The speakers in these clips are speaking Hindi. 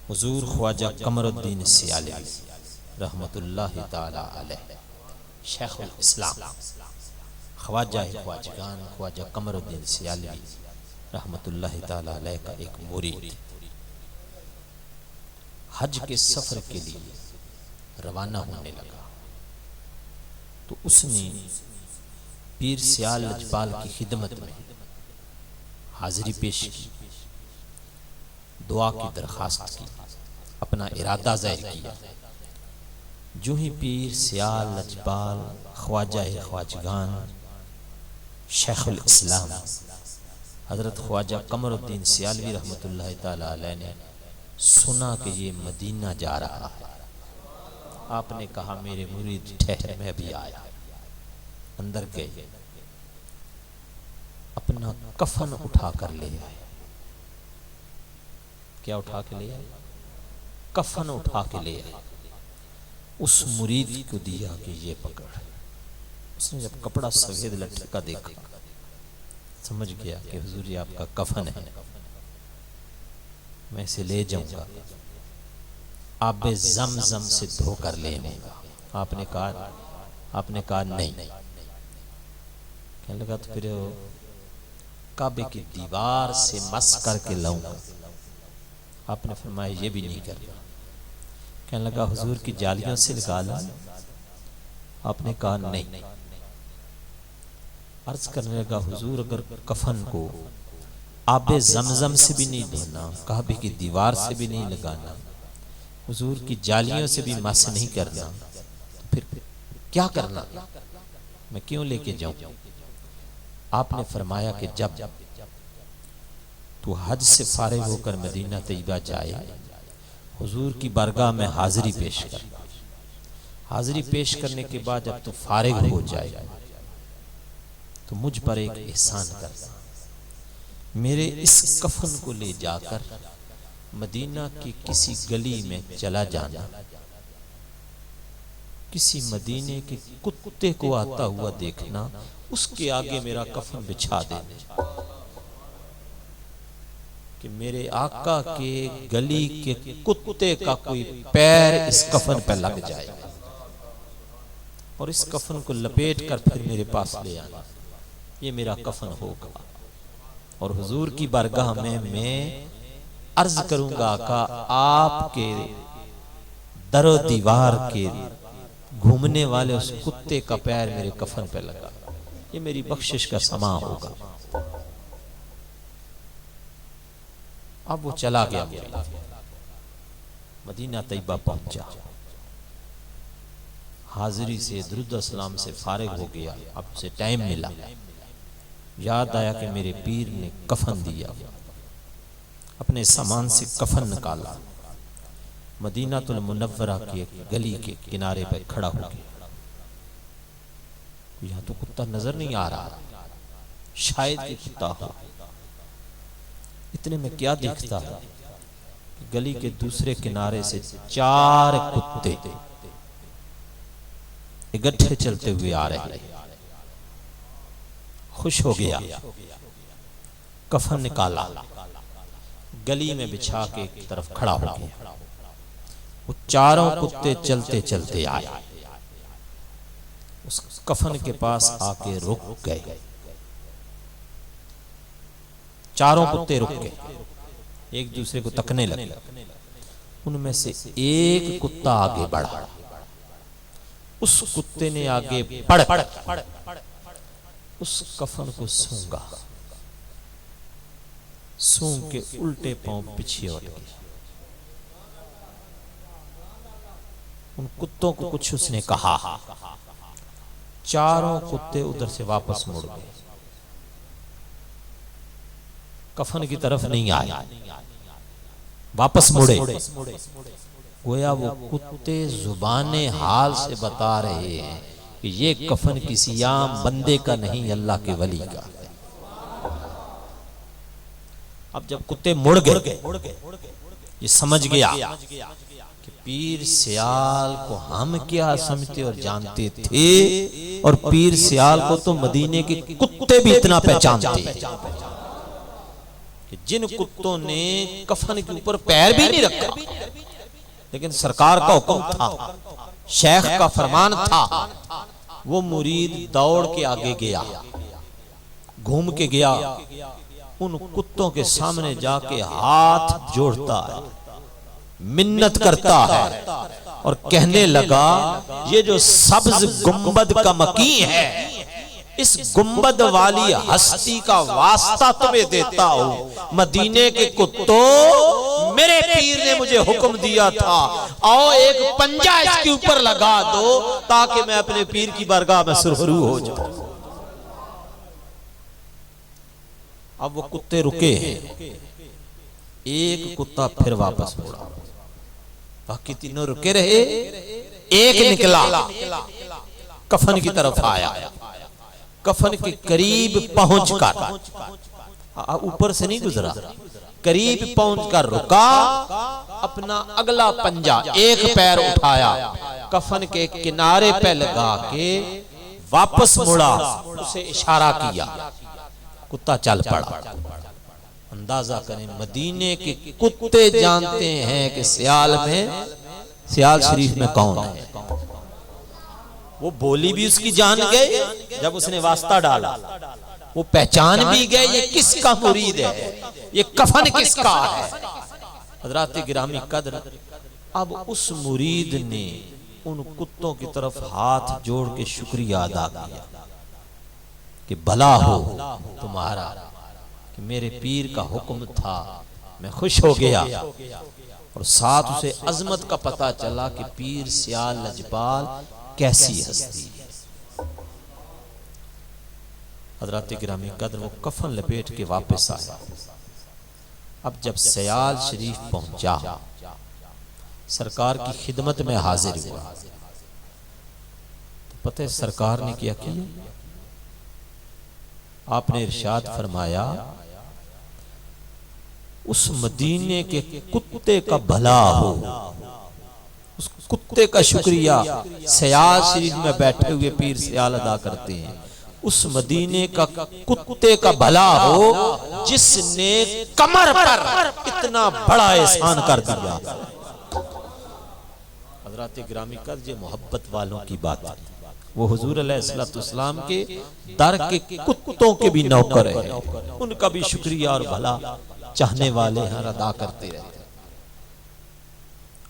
हुजूर ख्वाजा कमरुद्दीन सियालवी रहमतुल्लाहि ताला अलैह शेखुल इस्लाम ख्वाजा ख्वाजगान ख्वाजा कमरुद्दीन सियालवी रहमतुल्लाहि ताला अलैह का एक मुरीद हज के सफर के लिए रवाना होने लगा तो उसने पीर सियाल लजपाल की खिदमत में हाजिरी पेश की, दुआ की दरखास्त की, अपना इरादा जाहिर किया। जो ही पीर सियाल लजपाल ख्वाजा ख्वाजगान शेखुल इस्लाम हजरत ख्वाजा कमरुद्दीन सियालवी रहमतुल्लाहि ताला अलैह ने सुना कि ये मदीना जा रहा है, आपने कहा मेरे मुरीद ठहर, मैं भी आया। अंदर गए, अपना कफन उठा कर ले आए। क्या उठा के ले आए? कफन उठा के ले आए। उस मुरीद को दिया कि ये पकड़। उसने जब कपड़ा सफेद लटका का देखा, समझ गया कि हुजूर ये आपका कफन है, मैं इसे ले जाऊंगा, आबे ज़मज़म से धोकर ले आऊंगा। आपने कहा नहीं। कहने लगा तो फिर काबे की दीवार से मस करके लाऊंगा। आपने फरमाया ये भी नहीं करना। कहने लगा हुजूर की जालियों से निकाला। आपने कहा नहीं। अर्ज करने लगा हुजूर अगर कफन को आबे ज़मज़म से भी नहीं धोना, काबे की दीवार से भी नहीं लगाना, हुजूर की जालियों से भी मस नहीं करना, तो फिर क्या करना? मैं क्यों लेके जाऊं? आपने फरमाया कि जब तू हज से फारिग होकर मदीना तैयबा जाए, हुजूर की बारगाह में हाजिरी पेश कर। हाजिरी पेश करने के बाद जब तू फारिग हो जाए तो मुझ पर एक एहसान कर, मेरे इस कफन को ले जाकर मदीना की किसी गली में चला जाना, किसी मदीने के कुत्ते को आता हुआ देखना, उसके आगे मेरा कफन बिछा देना कि मेरे आका के गली के कुत्ते का कोई पैर इस कफन पर लग जाए और इस कफन को लपेट कर फिर मेरे पास ले आना, ये मेरा कफन होगा। और हुजूर की बारगाह में मैं अर्ज करूंगा आका आपके दरो दीवार के घूमने वाले उस कुत्ते का पैर मेरे कफन पे लगा, ये मेरी बख्शिश का समा होगा। अब वो चला गया, मदीना तैयबा पहुंचा, हाजिरी से दुरूद सलाम से फारिग हो गया। अब से टाइम मिला, याद आया कि मेरे पीर ने कफन दिया, अपने सामान से कफन निकाला, मदीनातुल मुनव्वरा की एक गली के किनारे पर खड़ा हो गया। यहाँ तो कुत्ता नजर नहीं आ रहा, शायद ये कुत्ता हो। इतने में क्या दिखता है, गली के दूसरे किनारे से 4 कुत्ते इकट्ठे चलते हुए आ रहे हैं। खुश हो गया, कफन निकाला, गली में बिछा के एक तरफ खड़ा हो गया। वो 4 कुत्ते चलते चलते आए, उस कफन के पास आके रुक गए। 4 कुत्ते रुक गए, एक दूसरे को तकने लगे। उनमें से एक कुत्ता आगे बढ़ा, उस कुत्ते ने आगे बढ़ उस कफन को सूंघा, सूंघ के उल्टे पांव पीछे हट गया। उन कुत्तों को कुछ उसने कहा, 4 कुत्ते उधर से वापस मुड़ गए, कफन की तरफ नहीं आए, वापस मुड़े। गोया वो कुत्ते जुबाने हाल से बता रहे हैं कि ये कफन किसी आम बंदे का नहीं, अल्लाह के वली का है। अब जब कुत्ते मुड़ गए, ये समझ गया कि पीर सियाल को हम क्या समझते और जानते थे, और पीर सियाल को तो मदीने के कुत्ते भी इतना पहचानते कि जिन कुत्तों ने कफन के ऊपर पैर भी नहीं रखा, लेकिन सरकार का हुक्म था, शेख का फरमान था। वो मुरीद दौड़ के आगे गया, घूम के गया, उन कुत्तों के सामने जाके हाथ जोड़ता है, मिन्नत करता है और कहने लगा, ये जो सब्ज गुंबद का मकी है, इस गुंबद वाली हस्ती का वास्ता तुम्हें देता हूं, मदीने के कुत्तों, मेरे पीर ने मुझे हुक्म दिया था, आओ एक पंजा इसके ऊपर लगा दो ताकि मैं अपने पीर की बारगाह में सुरखरू हो जाऊं। अब वो कुत्ते रुके हैं, एक कुत्ता फिर वापस मुड़ा, बाकी तीनों रुके रहे, एक निकला, कफन की तरफ आया, कफन के करीब पहुंचकर, ऊपर से नहीं गुजरा, करीब पहुंचकर रुका, अपना अगला पंजा एक पैर उठाया, कफन के किनारे पे लगा के वापस मुड़ा, उसे इशारा किया, कुत्ता चल पड़ा। अंदाजा करें, मदीने के कुत्ते जानते हैं कि सियाल शरीफ में कौन है। वो बोली भी उसकी जान गए, जब उसने वास्ता डाला वो पहचान भी गए ये किसका मुरीद है, ये कफन किसका है। हजरात गिरामी कद्र, अब उस मुरीद ने उन कुत्तों की तरफ हाथ जोड़ के शुक्रिया अदा किया कि भला हो तुम्हारा कि मेरे पीर का हुक्म था, मैं खुश हो गया। और साथ उसे अजमत का पता चला कि पीर सियाल लजपाल कैसी हस्ती है। हजरत गिरामी कद्र वो कफन लपेट के वापस आया। अब जब सियाल शरीफ पहुंचा, सरकार की खिदमत में हाजिर हुआ, तो पता है सरकार ने क्या किया? आपने इरशाद फरमाया, उस मदीने के कुत्ते का भला हो, उस कुत्ते का शुक्रिया सियाल शरीफ में बैठे हुए पीर सियाल अदा करते हैं। उस मदीने का कुत्ते का भला हो जिसने कमर पर इतना बड़ा एहसान कर दिया। हजरत गिरामी कद्र मोहब्बत वालों की बात है, वो हुजूर अलैहिस्सलाम के दर के कुत्तों के भी नौकर हैं, उनका भी शुक्रिया और भला चाहने वाले हैं, अदा करते रहते।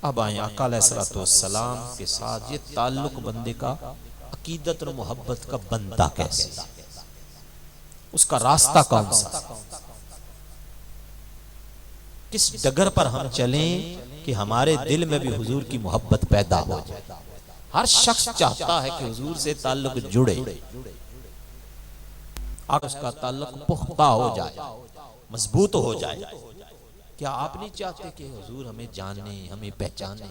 अब आए आका अलैहिस्सलाम के साथ ये ताल्लुक बंदे का अकीदत और मोहब्बत का बनता कैसे, उसका रास्ता कौन सा, किस डगर पर हम चलें कि हमारे दिल में भी हुजूर की मोहब्बत पैदा हो जाए। हर शख्स चाहता है कि हुजूर से ताल्लुक जुड़े, उसका ताल्लुक पुख्ता हो जाए, मजबूत हो जाए। क्या आप नहीं चाहते कि हुजूर हमें जाने, हमें पहचाने,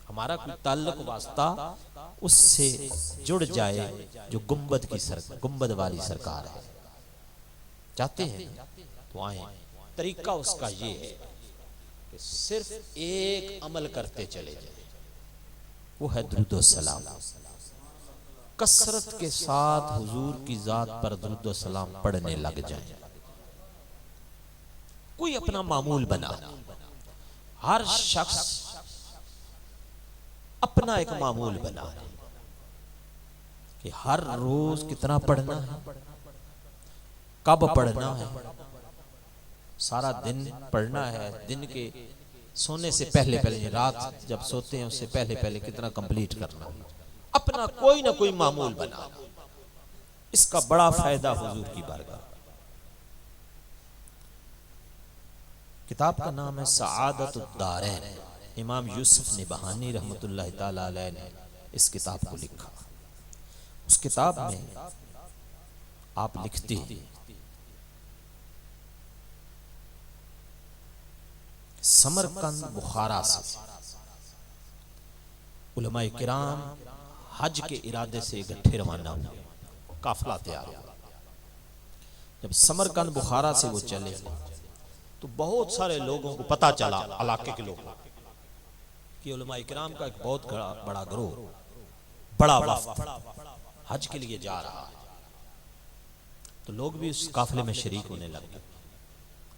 हमारा कोई ताल्लुक वास्ता उससे जुड़ जाए जो गुंबद वाली सरकार है? चाहते हैं तो आए। तरीका उसका ये है कि सिर्फ एक अमल करते चले जाए, वो है दुरूद सलाम। कसरत के साथ हुजूर की जात पर दुरूद सलाम पढ़ने लग जाए। कोई अपना मामूल बना, हर शख्स अपना एक मामूल बना कि हर रोज कितना पढ़ना है, कब पढ़ना है, सारा दिन पढ़ना है, दिन के सोने से पहले पहले, रात जब सोते हैं उससे पहले पहले कितना कंप्लीट करना। अपना कोई ना कोई मामूल बना, इसका बड़ा फायदा हुजूर की बारगाह। किताब का नाम है सआदतुद्दारैन। इमाम यूसुफ नबहानी रहमतुल्लाह ताला अलैह ने इस किताब को लिखा। उस किताब में आप लिखते हैं, समरकंद बुखारा से उलमाए किराम हज के इरादे से इकट्ठे रवाना हुए, काफिला तैयार हुआ। जब समरकंद बुखारा से वो चले तो बहुत सारे लोगों को पता चला, इलाके के लोगों कि उलमाए किराम का एक बहुत बड़ा गिरोह, बड़ा वफ्द हज के लिए जा रहा है। तो लोग भी उस काफिले में शरीक होने लगे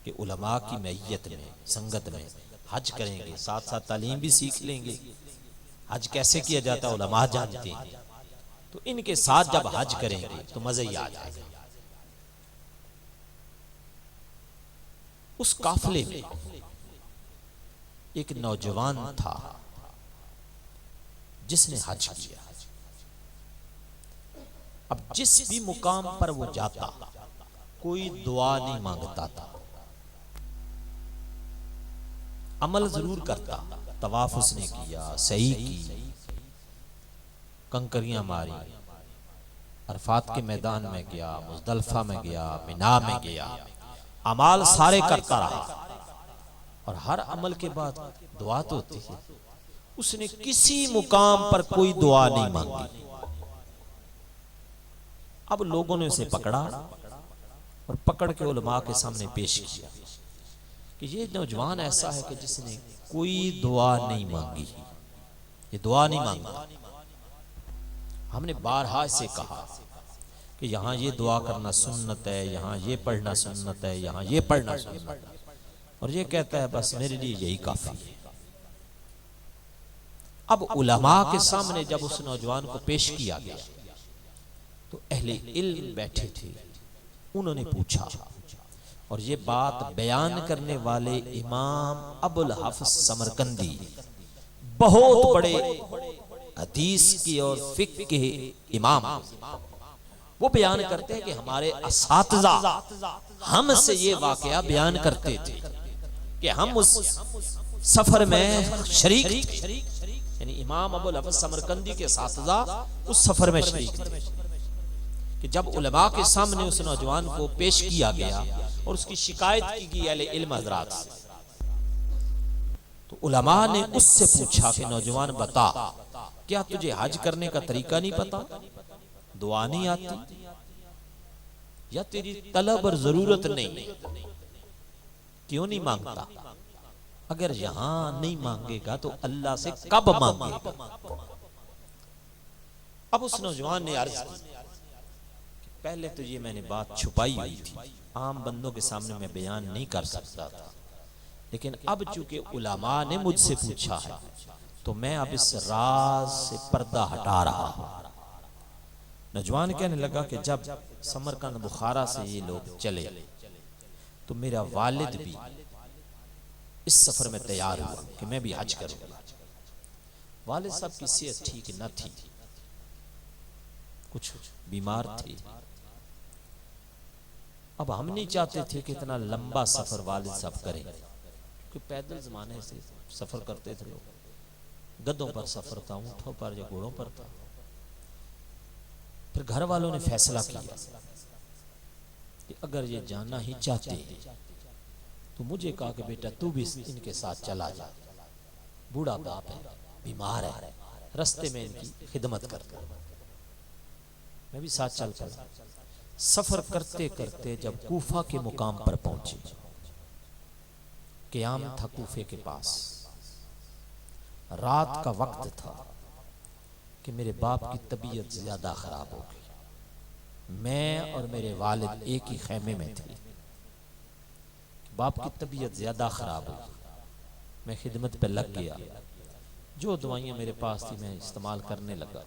कि उलमा की मैयत में, संगत में हज करेंगे, साथ साथ तालीम भी सीख लेंगे। हज कैसे किया जाता है उलमा जानते हैं, तो इनके साथ जब हज करेंगे तो मजे ही आ जाएगा। उस काफिले में एक नौजवान था जिसने हज किया। अब जिस भी मुकाम पर वो जाता कोई दुआ नहीं मांगता था, अमल जरूर करता। तवाफ उसने किया, सही की, कंकरियां मारी, अरफात के मैदान में गया, मुजदलफा में गया, मिना में गया, अमाल सारे करता रहा। और हर अमल के बाद दुआ तो होती है। उसने किसी मुकाम पर कोई दुआ नहीं मांगी। अब लोगों ने उसे पकड़ा और पकड़ के उलमा के सामने पेश किया कि ये नौजवान ऐसा है कि जिसने कोई दुआ नहीं मांगी, ये दुआ नहीं मांगा। हमने बारहा से कहा कि यहाँ ये दुआ करना सुन्नत है, यहाँ ये पढ़ना सुन्नत है, यहाँ ये पढ़ना सुन्नत है, और ये कहता है बस मेरे लिए यही काफी है। अब उलमा के सामने जब उस नौजवान को पेश किया गया तो अहले इल्म बैठे थे, उन्होंने पूछा, और ये बात बयान करने वाले इमाम अबुल हफ्स समरकंदी बहुत बड़े हदीस की और फिक्र के इमाम, वो बयान करते हैं कि हमारे असातिज़ा हमसे ये वाकया बयान करते थे कि हम उस सफर में शरीक थे। यानी इमाम अबुल हफ्स समरकंदी के असातिज़ा उस सफर में शरीक थे कि जब उलमा के सामने उस नौजवान को पेश किया गया और उसकी शिकायत की गई अहले इल्म हज़रात से, तो उलमा ने उससे पूछा कि नौजवान बता, क्या तुझे हज करने का तरीका नहीं पता, दुआ नहीं आती, या तेरी तलब और जरूरत नहीं, क्यों नहीं मांगता? अगर यहां नहीं मांगेगा तो अल्लाह से कब मांगेगा? अब उस नौजवान ने अर्ज की, पहले तो ये मैंने बात छुपाई हुई थी, आम बंदों के सामने मैं बयान नहीं कर सकता था, लेकिन अब चूंकि उलमा ने मुझसे पूछा है तो मैं अब इस राज से पर्दा हटा रहा हूं। नौजवान कहने लगा कि जब समरकंद बुखारा से ये लोग चले तो मेरा वालिद भी इस सफर में तैयार हुआ कि मैं भी हज करूंगा। वालिद साहब की सेहत ठीक न थी, कुछ बीमार थे। अब हम नहीं चाहते थे कि इतना लंबा सफर वालिद साहब करें, क्योंकि पैदल जमाने से सफर करते थे लोग, गधों पर सफर था, ऊंटों पर या घोड़ों पर था। फिर घर वालों ने फैसला किया कि अगर ये जाना ही चाहते तो मुझे कहा कि बेटा तू भी इनके साथ चला जा, बूढ़ा बाप है, बीमार है, रास्ते में इनकी खिदमत करता। मैं भी साथ चल पड़ा। सफर करते करते जब कूफा के मुकाम पर पहुंचे, क़याम था कूफे के पास, रात का वक्त था कि मेरे बाप की तबीयत ज्यादा खराब हो गई। मैं और मेरे वालिद एक ही खैमे में थे। बाप की तबीयत ज्यादा खराब हुई, मैं खिदमत पे लग गया, जो दवाइयां मेरे पास थी मैं इस्तेमाल करने लगा,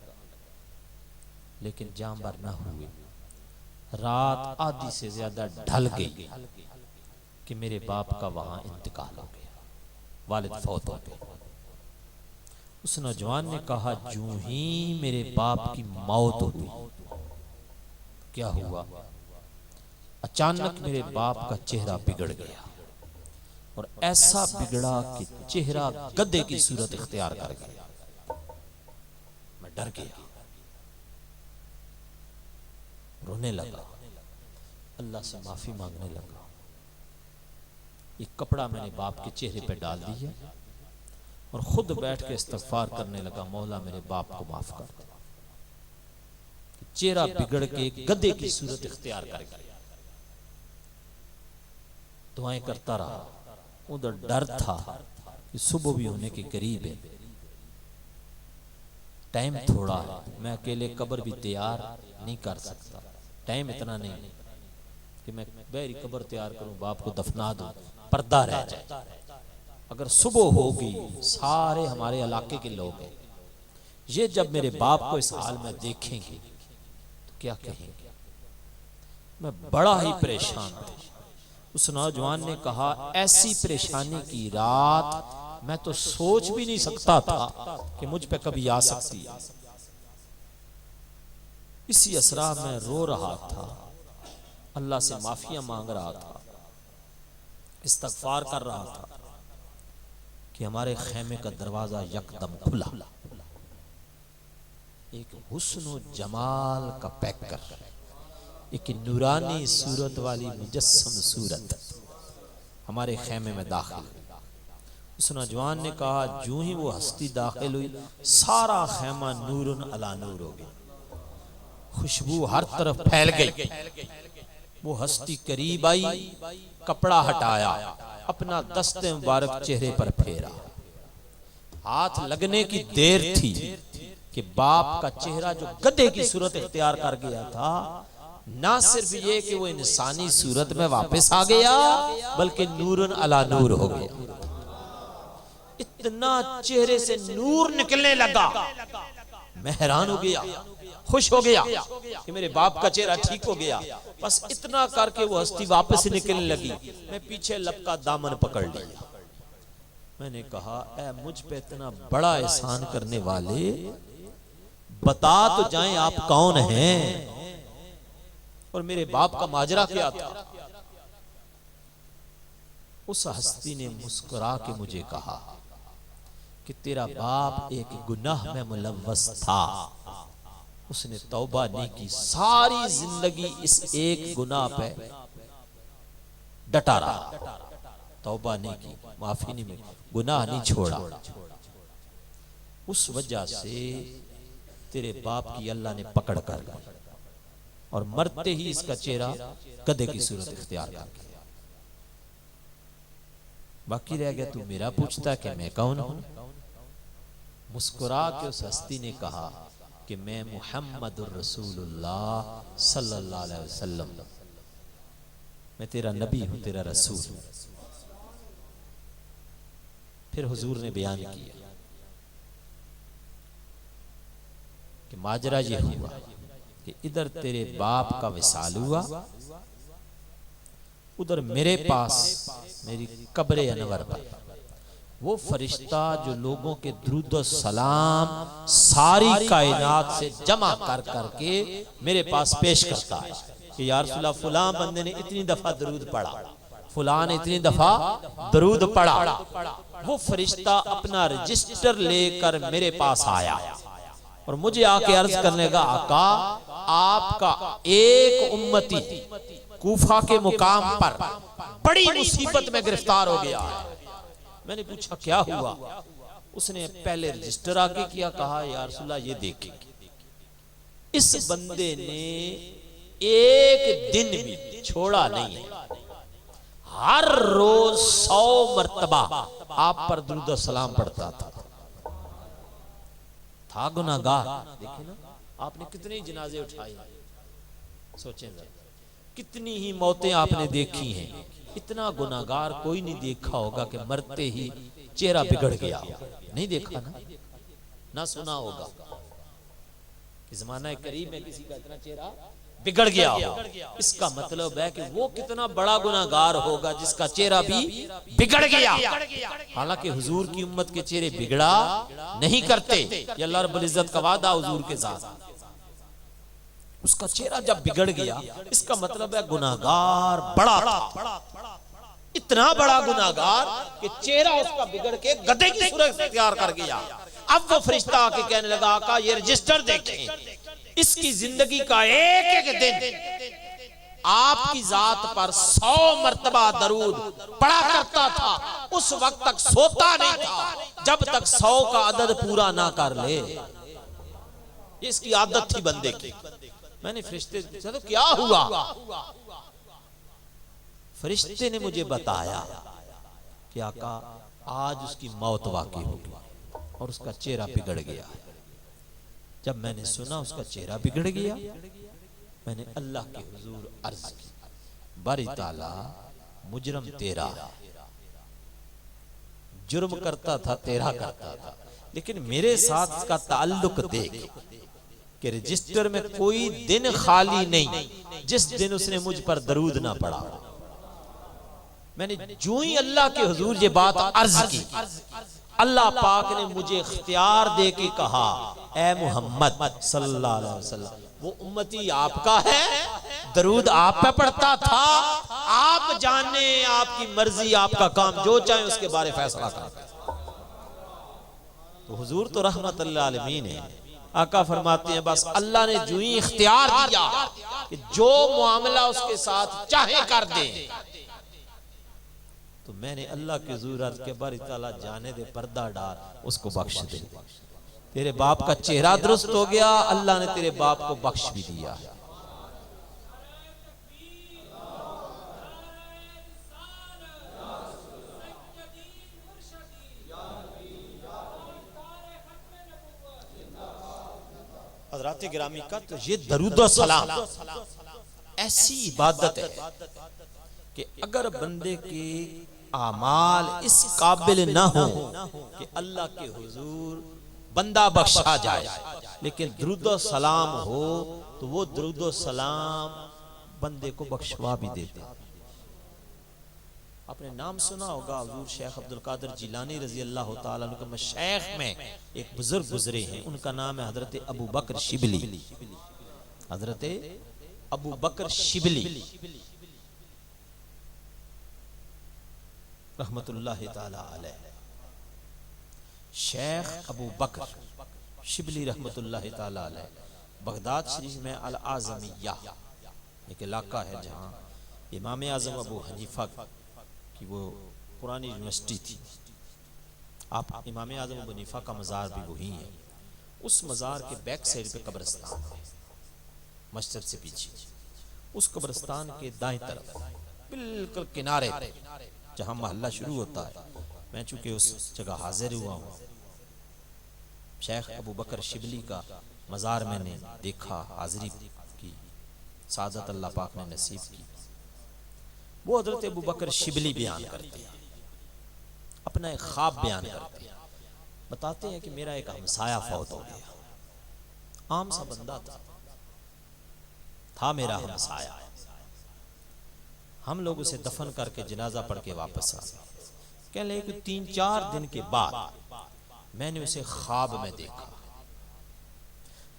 लेकिन जामबर न हुए। रात आधी से ज्यादा ढल गई कि मेरे बाप का वहां इंतकाल हो गया, वालिद फौत हो गए। उस नौजवान ने कहा, जो ही मेरे बाप की मौत हुई, क्या हुआ? अचानक मेरे बाप का चेहरा बिगड़ गया, और ऐसा बिगड़ा कि चेहरा गधे की सूरत इख्तियार कर गया। मैं डर गया, रोने लगा, अल्लाह से माफी मांगने लगा। एक कपड़ा मैंने बाप के चेहरे पे डाल दिया और खुद बैठ के इस्तगफार करने लगा, मौला मेरे बाप को माफ कर दे। चेहरा बिगड़ के गधे की सूरत इख्तियार कर गया। दुआएं करता रहा। उधर डर था कि सुबह भी होने के करीब है, टाइम थोड़ा है, मैं अकेले कब्र भी तैयार नहीं कर सकता, टाइम इतना नहीं कि मैं बहरी कब्र तैयार करूं, बाप को दफना दूं, पर्दा रह जाए। अगर सुबह होगी, सारे हमारे इलाके के लोग हैं, ये जब मेरे बाप को इस हाल में देखेंगे तो क्या कहेंगे। मैं बड़ा ही परेशान था। उस नौजवान ने कहा, ऐसी परेशानी की रात मैं तो सोच भी नहीं सकता था कि मुझ पे कभी आ सकती है। इसी असरा में रो रहा था, अल्लाह से माफिया मांग रहा था, इस्तगफार कर रहा था कि हमारे खेमे का दरवाजा यकदम खुला। एक हुस्न जमाल का पैकर, एक नूरानी सूरत वाली मुजस्सम सूरत हमारे खेमे में दाखिल। उस नौजवान ने कहा, जो ही वो हस्ती दाखिल हुई, सारा खेमा नूरुन अला नूर हो गया, खुशबू हर तरफ फैल गई। वो हस्ती करीब आई, कपड़ा हटाया, अपना दस्ते मुबारक चेहरे पर फेरा। हाथ लगने की देर थी कि बाप का चेहरा जो गधे की सूरत इख्तियार कर गया था, ना सिर्फ ये कि वो इंसानी सूरत में वापस आ गया, बल्कि नूरन अला नूर हो गया। इतना चेहरे से नूर निकलने लगा, मैं हैरान हो गया, खुश हो गया कि मेरे बाप का चेहरा ठीक हो गया। बस इतना करके वो हस्ती वापस निकलने लगी। मैं पीछे लपका दामन पकड़ लिया। मैंने कहा, ऐ मुझ पे इतना बड़ा एहसान करने वाले, बता तो जाएं आप कौन हैं और मेरे बाप का माजरा क्या था। उस हस्ती ने मुस्कुरा के मुझे कहा कि तेरा बाप एक गुनाह में मुलव्वस था, उसने तौबा नहीं की, सारी जिंदगी इस एक गुनाह पे डटा रहा, तौबा नहीं की, माफी नहीं मिली, गुनाह नहीं छोड़ा। उस वजह से तेरे बाप की अल्लाह ने पकड़ कर और मरते ही इसका चेहरा गधे की सूरत इख्तियार कर गया। बाकी रह गया तू मेरा पूछता कि मैं कौन हूं। मुस्कुरा के उस हस्ती ने कहा कि मैं मुहम्मदुर रसूलुल्लाह सल्लल्लाहु अलैहि वसल्लम, मैं तेरा नबी हूं, तेरा रसूल। फिर हुजूर ने बयान किया कि माजरा ये हुआ कि इधर तेरे बाप का विसाल हुआ, उधर मेरे पास मेरी कब्र अनवर पर वो फरिश्ता जो लोगों के दुरूद सलाम सारी कायनात से जमा कर करके मेरे पास पेश करता है कि या रसूलल्लाह, फलां बंदे ने इतनी दफा दरूद पढ़ा, फलां ने इतनी दफा दरूद पढ़ा। वो फरिश्ता अपना रजिस्टर लेकर मेरे पास आया और मुझे आके अर्ज करने का, आका आपका एक उम्मती कूफा के मुकाम पर बड़ी मुसीबत में गिरफ्तार हो गया है। मैंने पूछा क्या हुआ। उसने पहले रजिस्टर आगे किया, कहा या रसूलल्लाह ये देखिए, इस बंदे ने एक दिन भी छोड़ा नहीं है, हर रोज 100 मर्तबा आप पर दुरूद सलाम पढ़ता था गुनाहगार। देखिए ना, आपने कितने जनाजे उठाए, सोचें कितनी ही मौतें आपने देखी हैं। इतना गुनाहगार कोई नहीं देखा होगा कि मरते ही चेहरा बिगड़ गया, नहीं देखा ना, ना सुना होगा कि ज़माना करीब में किसी का इतना चेहरा बिगड़ गया हो। इसका मतलब है कि वो कितना बड़ा गुनाहगार होगा जिसका चेहरा भी बिगड़ गया। हालांकि हुजूर की उम्मत के चेहरे बिगड़ा नहीं करते, ये अल्लाह रब्बुल इज्जत का वादा हुजूर के साथ। उसका चेहरा जब बिगड़ गया, इसका मतलब है गुनाहगार बड़ा था, इतना बड़ा गुनाहगार कि चेहरा उसका बिगड़ के गधे की सूरत इख्तियार कर गया। अब वो फरिश्ता आके कहने लगा, आका ये रजिस्टर देखें, इसकी जिंदगी का एक एक दिन आपकी जात पर 100 मर्तबा दरूद पढ़ा करता था। उस वक्त तक सोता नहीं था जब तक 100 का अदद पूरा ना कर ले। इसकी आदत थी बंदे की। मैंने फरिश्ते से पूछा तो क्या हुआ। फरिश्ते ने मुझे बताया कि आका आज उसकी मौत वाक़ई होगी और उसका चेहरा बिगड़ गया। जब मैंने सुना उसका चेहरा बिगड़ गया, मैंने अल्लाह के हुजूर अर्ज की, बारी ताला मुजरम तेरा, जुर्म करता था तेरा करता था, लेकिन मेरे साथ का ताल्लुक देख कि रजिस्टर में कोई दिन खाली नहीं जिस दिन उसने मुझ पर दरूद ना पढ़ा। मैंने जो ही अल्लाह के हुजूर ये बात अर्ज की, अल्लाह पाक ने मुझे इख्तियार दे के कहा, ए मोहम्मद सल्लल्लाहु अलैहि वसल्लम, वो उम्मती आपका है, दरूद आप पे पढ़ता था, आप जाने, आपकी मर्जी, आपका काम, जो चाहे उसके बारे फैसला कर। तो हुजूर तो रहमतुल्लिल आलमीन है। आका फरमाते हैं बस अल्लाह ने जो ही इख्तियार दिया कि जो मामला उसके साथ चाहे कर दे, तो मैंने अल्लाह के हुजूर अर्ज के बारी ताला जाने दे, पर्दा डाल, उसको बख्श दे। तेरे बाप का चेहरा दुरुस्त हो गया, अल्लाह ने तेरे बाप को बख्श भी दिया। हज़रात गिरामी का तो ये दरूद सलाम ऐसी इबादत है कि अगर बंदे के आमाल इस काबिल ना हो कि अल्लाह के हुजूर बंदा बख्शा जाए, लेकिन दरूद सलाम हो तो वो दरूद सलाम बंदे को बख्शवा भी देते। आपने नाम सुना होगा हुजूर शेख अब्दुल कादिर जिलानी रजी अल्लाह तआला अन्हु के मशैख में एक बुजुर्ग गुजरे हैं, उनका नाम है हजरत अबू बकर शिबली। हजरत अबू बकर शिबली रहमतुल्लाहि तआला अलैह, शेख अबू बकर शिबली रहमतुल्लाहि तआला अलैह, बगदाद शरीफ में अल आज़मिया एक इलाका है जहाँ इमाम आज़म अबू हनीफा कि वो पुरानी यूनिवर्सिटी थी। आप इमाम आज़म अबू हनीफा का मज़ार भी वही है। उस मज़ार के बैक साइड पे कब्रिस्तान है, मस्जिद से पीछे। उस कब्रिस्तान के दाएं तरफ बिल्कुल किनारे पे जहाँ महल्ला शुरू होता है, मैं चूंकि उस जगह हाजिर हुआ हूँ, शेख अबू बकर शिबली का मज़ार मैंने देखा, हाजिरी की, सादत अल्लाह पाक ने नसीब की। वो हजरत अबू बकर शिबली बयान करते हैं, अपना एक ख्वाब बयान करते हैं। बताते हैं कि मेरा एक हमसाया फौत हो गया, आम सा बंदा था मेरा हमसाया। हम लोग उसे दफन करके जनाजा पढ़ के वापस आ गए। कह ले कि 3-4 दिन के बाद मैंने उसे ख्वाब में देखा।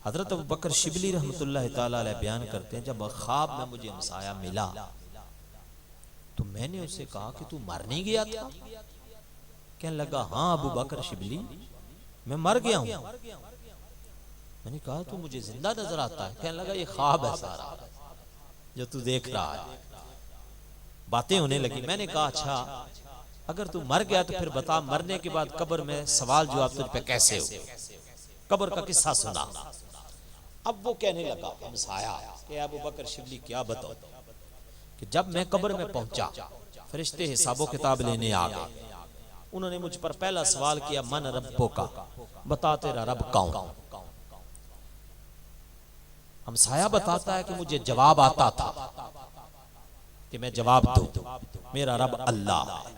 हजरत अबू बकर शिबली रहमतुल्लाह तआला अलैह बयान करते हैं, जब ख्वाब में मुझे हमसाया मिला तो मैंने उससे कहा कि तू मर नहीं गया था? कहने लगा हाँ अबू बकर शिबली, मैं मर गया हूं। मैंने कहा तू मुझे जिंदा नजर आता है। कहने लगा ये ख्वाब है सारा जो तू देख रहा है। बातें होने लगी। मैंने कहा अच्छा अगर तू मर गया तो फिर बता, मरने के बाद कब्र में सवाल जवाब तुझ पे कैसे हो? कब्र का किस्सा सुना। अब वो कहने लगा हमसाया कि अबू बकर शिबली क्या बताओ कि जब मैं कब्र में पहुंचा, फरिश्ते हिसाबो किताब लेने आ गए। उन्होंने मुझ पर पहला सवाल किया, मन रब्बो का, बता तेरा रब कौन? हमसाया बताता है कि मुझे जवाब आता था कि मैं जवाब दूं, मेरा रब अल्लाह है।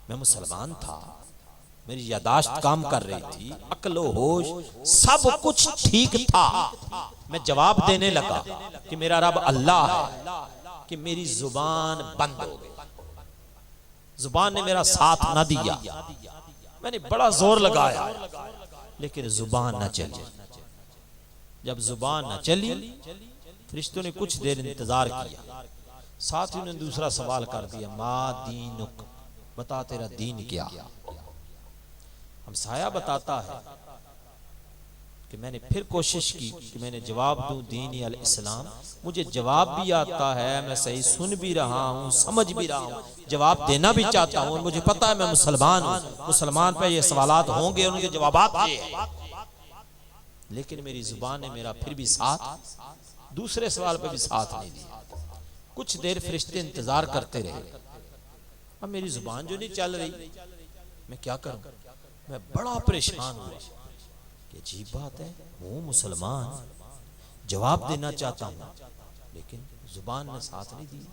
मैं मुसलमान था, मेरी यादाश्त काम कर रही थी, अक्ल होश सब कुछ ठीक था। मैं जवाब देने लगा कि मेरा रब अल्लाह है कि मेरी जुबान बंद हो गई। जुबान ने मेरा साथ ना दिया। मैंने बड़ा जोर लगाया लेकिन जुबान न चली। जब जुबान न चली, फरिश्तों ने कुछ देर इंतजार किया। साथ ही उन्होंने दूसरा सवाल कर दिया, मा दीनुक, बता तेरा दीन क्या? हमसाया बताता है कि मैंने फिर कोशिश की कि मैंने जवाब दूं दीन अल इस्लाम। मुझे जवाब भी आता है, मैं सही सुन भी रहा हूं, समझ भी रहा हूं, जवाब देना भी चाहता हूं। मुझे पता है मैं मुसलमान हूं, मुसलमान पे ये सवालात होंगे, उनके जवाबात ये हैं। लेकिन मेरी जुबान ने मेरा फिर भी साथ, दूसरे सवाल पे भी साथ नहीं दिया। कुछ देर फरिश्ते इंतजार करते रहे। अब मेरी जुबान जो नहीं चल रही, मैं क्या करूं? मैं बड़ा परेशान हुआ कि अजीब बात है, हूं मुसलमान, जवाब देना चाहता हूं लेकिन जुबान ने साथ नहीं दी।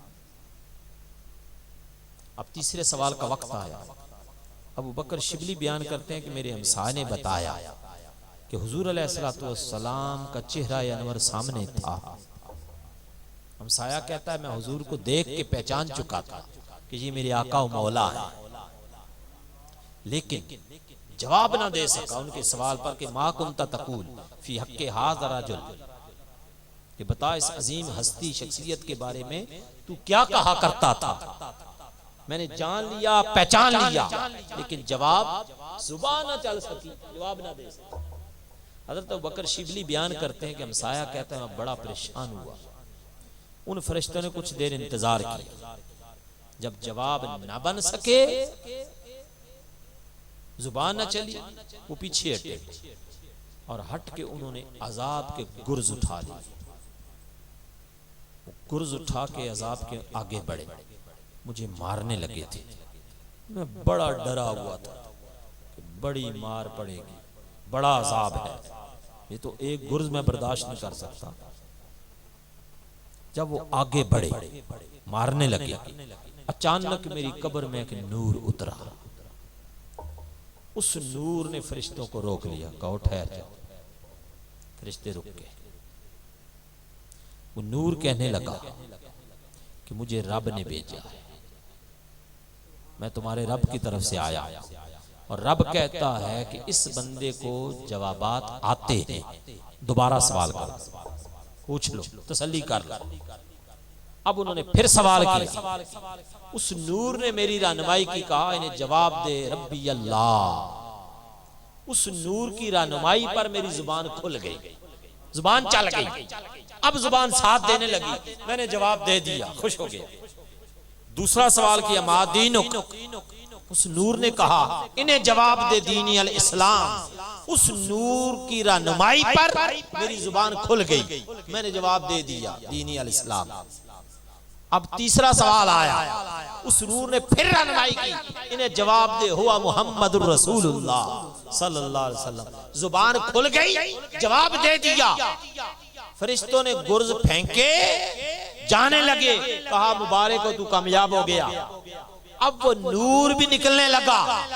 अब तीसरे सवाल का वक्त आया। अबू बकर शिबली बयान करते हैं कि मेरे हमसाये ने बताया कि हुजूर अलैहिस्सलातु वस्सलाम का चेहरा अनवर सामने था। हमसाया कहता है मैं हुजूर को देख के पहचान चुका था कि ये मेरे आका व मौला है, लेकिन जवाब ना दे सका उनके सवाल पर कि मा कुंता तकूल फी हक्के हाज़ा रजुल, कि बता इस अजीम हस्ती शख्सियत के बारे में तू क्या कहा करता था। मैंने जान लिया, पहचान लिया, लेकिन जवाब जुबान ना चल सकी, जवाब ना दे सकी। हज़रत अबू बकर शिबली बयान करते हैं कि हमसाया कहता है मैं बड़ा परेशान हुआ। उन फरिश्तों ने कुछ देर इंतजार किया, जब जवाब ना बन सके, जुबान न चली, वो पीछे हटे और हट के उन्होंने अजाब के गुर्ज उठा लिए। गुर्ज उठा के अजाब के आगे बढ़े, मुझे मारने लगे थे। मैं बड़ा डरा हुआ था कि बड़ी मार पड़ेगी, बड़ा अजाब है, ये तो एक गुर्ज में बर्दाश्त नहीं कर सकता। जब वो आगे बढ़े, मारने लगे, अचानक मेरी कब्र में एक नूर उतरा। उस नूर ने फरिश्तों को रोक लिया, कहो ठहर जाओ। फरिश्ते रुक गए। वो नूर कहने लगा कि मुझे रब ने भेजा है, मैं तुम्हारे रब की तरफ से आया, और रब कहता है कि इस बंदे को जवाबात आते हैं, दोबारा सवाल करो, पूछ लो, तसल्ली कर लो। अब उन्होंने फिर सवाल किया। उस नूर ने मेरी रहनुमाई की, कहा इन्हें जवाब दे रब्बी अल्लाह। उस नूर की रहनुमाई पर मेरी जुबान खुल गई, जुबान चल गई, अब जुबान साथ देने लगी। मैंने जवाब दे दिया, खुश हो गया। दूसरा सवाल किया मा दीनुक। उस नूर ने कहा इन्हें जवाब दे दीनी अल इस्लाम। उस नूर की रहनुमाई पर मेरी जुबान खुल गई, मैंने जवाब दे दिया दीनी अल इस्लाम। अब तीसरा सवाल आया, उस नूर ने फिर रहनुमाई की, इन्हें जवाब दे हुआ मुहम्मदुर रसूलुल्लाह सल्लल्लाहु अलैहि वसल्लम। जुबान खुल गई, जवाब दे दिया। फरिश्तों ने गुर्ज फेंके, जाने लगे, कहा मुबारक हो, तू कामयाब हो गया। अब वो नूर भी निकलने लगा।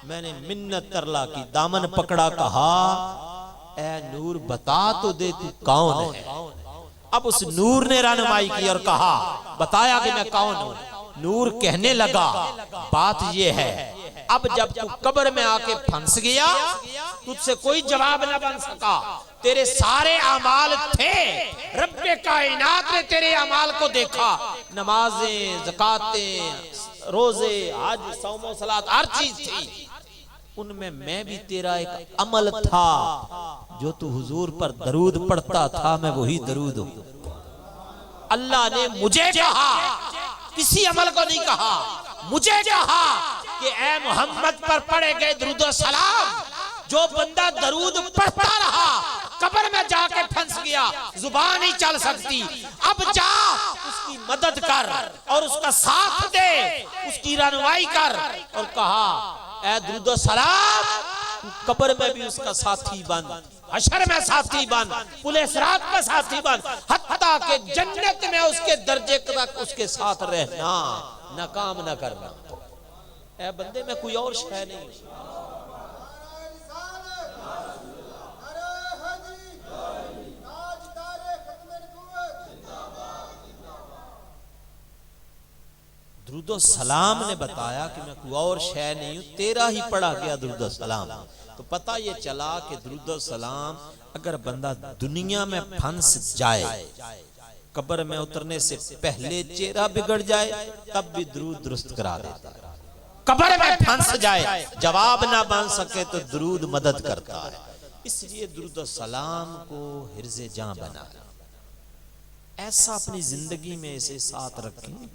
मैंने मिन्नत तरला की, दामन पकड़ा, कहा ए नूर बता तो दे तू कौन है। अब उस नूर ने रहनुमाई की और कहा, बताया कि मैं कौन हूं। नूर कहने लगा बात ये है, अब जब तू कब्र में आके फंस गया, तुझसे कोई जवाब न बन सका। तेरे सारे अमाल थे, रब्बे कायनात ने तेरे अमाल को देखा, नमाजें, ज़कातें, रोजे, हज, सौम, सलात, हर चीज थी। उनमें मैं भी तेरा एक अमल था, जो तू हुजूर पर दरूद पढ़ता था, मैं वही दरूद हूं। अल्लाह ने मुझे कहा, किसी अमल को नहीं कहा, मुझे कहा कि ए मोहम्मद पर पढ़े गए दरूद और सलाम, जो बंदा दरूद पढ़ता रहा, कब्र में जाके फंस गया, जुबान ही चल सकती, अब जा उसकी मदद कर और उसका साथ दे, उसकी रहनुमाई कर। और कहा ए दरूद सलाम, कब्र में भी उसका साथी बन, हशर में साथी बन, पुले सिरात में साथी बन, हत्ता के जन्नत में उसके दर्जे तक उसके साथ रहना, नाकाम न करना। ए बंदे में कोई और शय नहीं। दुरूद सलाम ने बताया कि मैं कोई और शय नहीं हूं, तेरा ही पढ़ा गया दुरूद सलाम। तो पता ये चला कि दुरूद सलाम अगर बंदा दुनिया में फंस जाए, कब्र में उतरने से पहले चेहरा बिगड़ जाए, तब भी दुरूद दुरुस्त करा देता है। कब्र में फंस जाए, जवाब ना बन सके तो दुरूद मदद करता है। इसलिए दुरूद सलाम को हिर्ज़े जां बना, ऐसा अपनी जिंदगी में इसे साथ रखें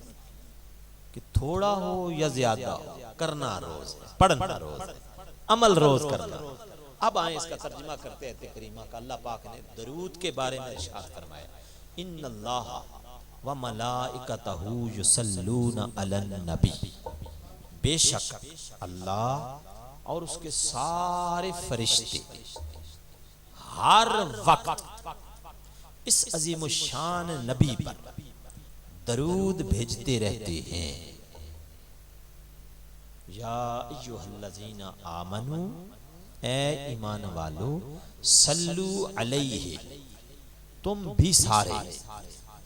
कि थोड़ा हो या ज्यादा हो, करना रोज, पढ़ना रोज, अमल रोज करना। अब आए इसका तर्जुमा करते हैं करीमा का। अल्लाह पाक ने दरूद के बारे में इरशाद फरमाया, इन्नल्लाह व मलाइकतहू युसल्लूना अलन नबी। बेशक अल्लाह और उसके सारे फरिश्ते हर वक्त इस अजीम शान नबी पर दरूद भेजते रहते हैं। या अय्युहल्लज़ीना आमनू, ए ईमान वालो, सल्लू अलैहि, तुम भी सारे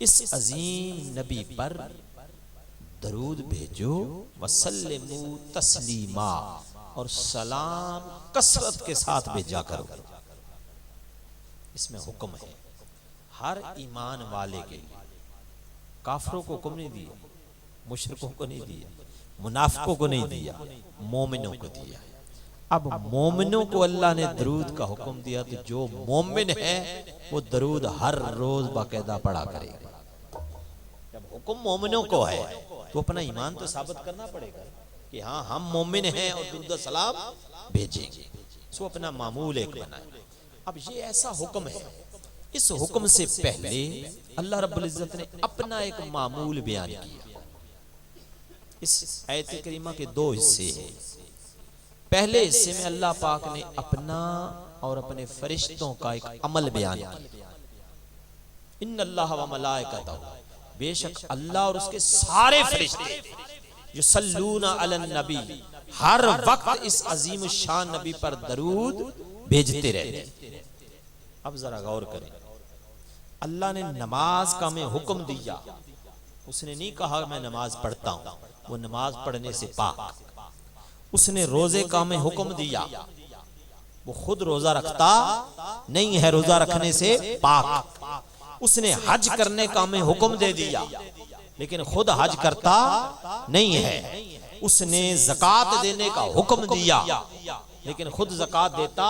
इस अजीम नबी पर दरूद भेजो, वसल्लिमू तस्लीमा, और सलाम कसरत के साथ भेजा करो। इसमें हुक्म है हर ईमान वाले के, काफरों को हुक्म नहीं दिया, मुशरिकों को नहीं दिया, मुनाफिकों को नहीं दिया, मोमिनों को दिया। अब मोमिनों को अल्लाह ने दरूद का हुक्म दिया, तो जो मोमिन है वो दरूद हर रोज बाकायदा पढ़ा करेगा। जब हुक्म मोमिनों को है तो अपना ईमान तो साबित करना पड़ेगा कि हाँ हम मोमिन हैं और दुरूद सलाम भेजेंगे। सो अपना मामूल एक बनाए। अब ये ऐसा हुक्म है, इस हुक्म से पहले अल्लाह रब्बुल इज्जत ने अपना एक मामूल बयान किया। इस आयत करीमा के दो हिस्से हैं। पहले हिस्से में अल्लाह पाक ने अपना और अपने फरिश्तों का एक अमल बयान किया। इन्नल्लाह व मलाइकतहू, बेशक अल्लाह और उसके सारे फरिश्ते युसल्लूना अलन नबी, हर वक्त इस अजीम शान नबी पर दरूद भेजते रहते। अब जरा गौर करें, अल्लाह ने नमाज का में हुक्म दिया, उसने नहीं कहा मैं नमाज पढ़ता हूं, वो नमाज पढ़ने से पाक। उसने रोजे का में हुक्म दिया, वो खुद रोजा रखता नहीं है, रोजा रखने से पाक। उसने हज करने का में हुक्म दे दिया, लेकिन खुद हज करता नहीं है। उसने ज़कात देने का हुक्म दिया, लेकिन खुद ज़कात देता।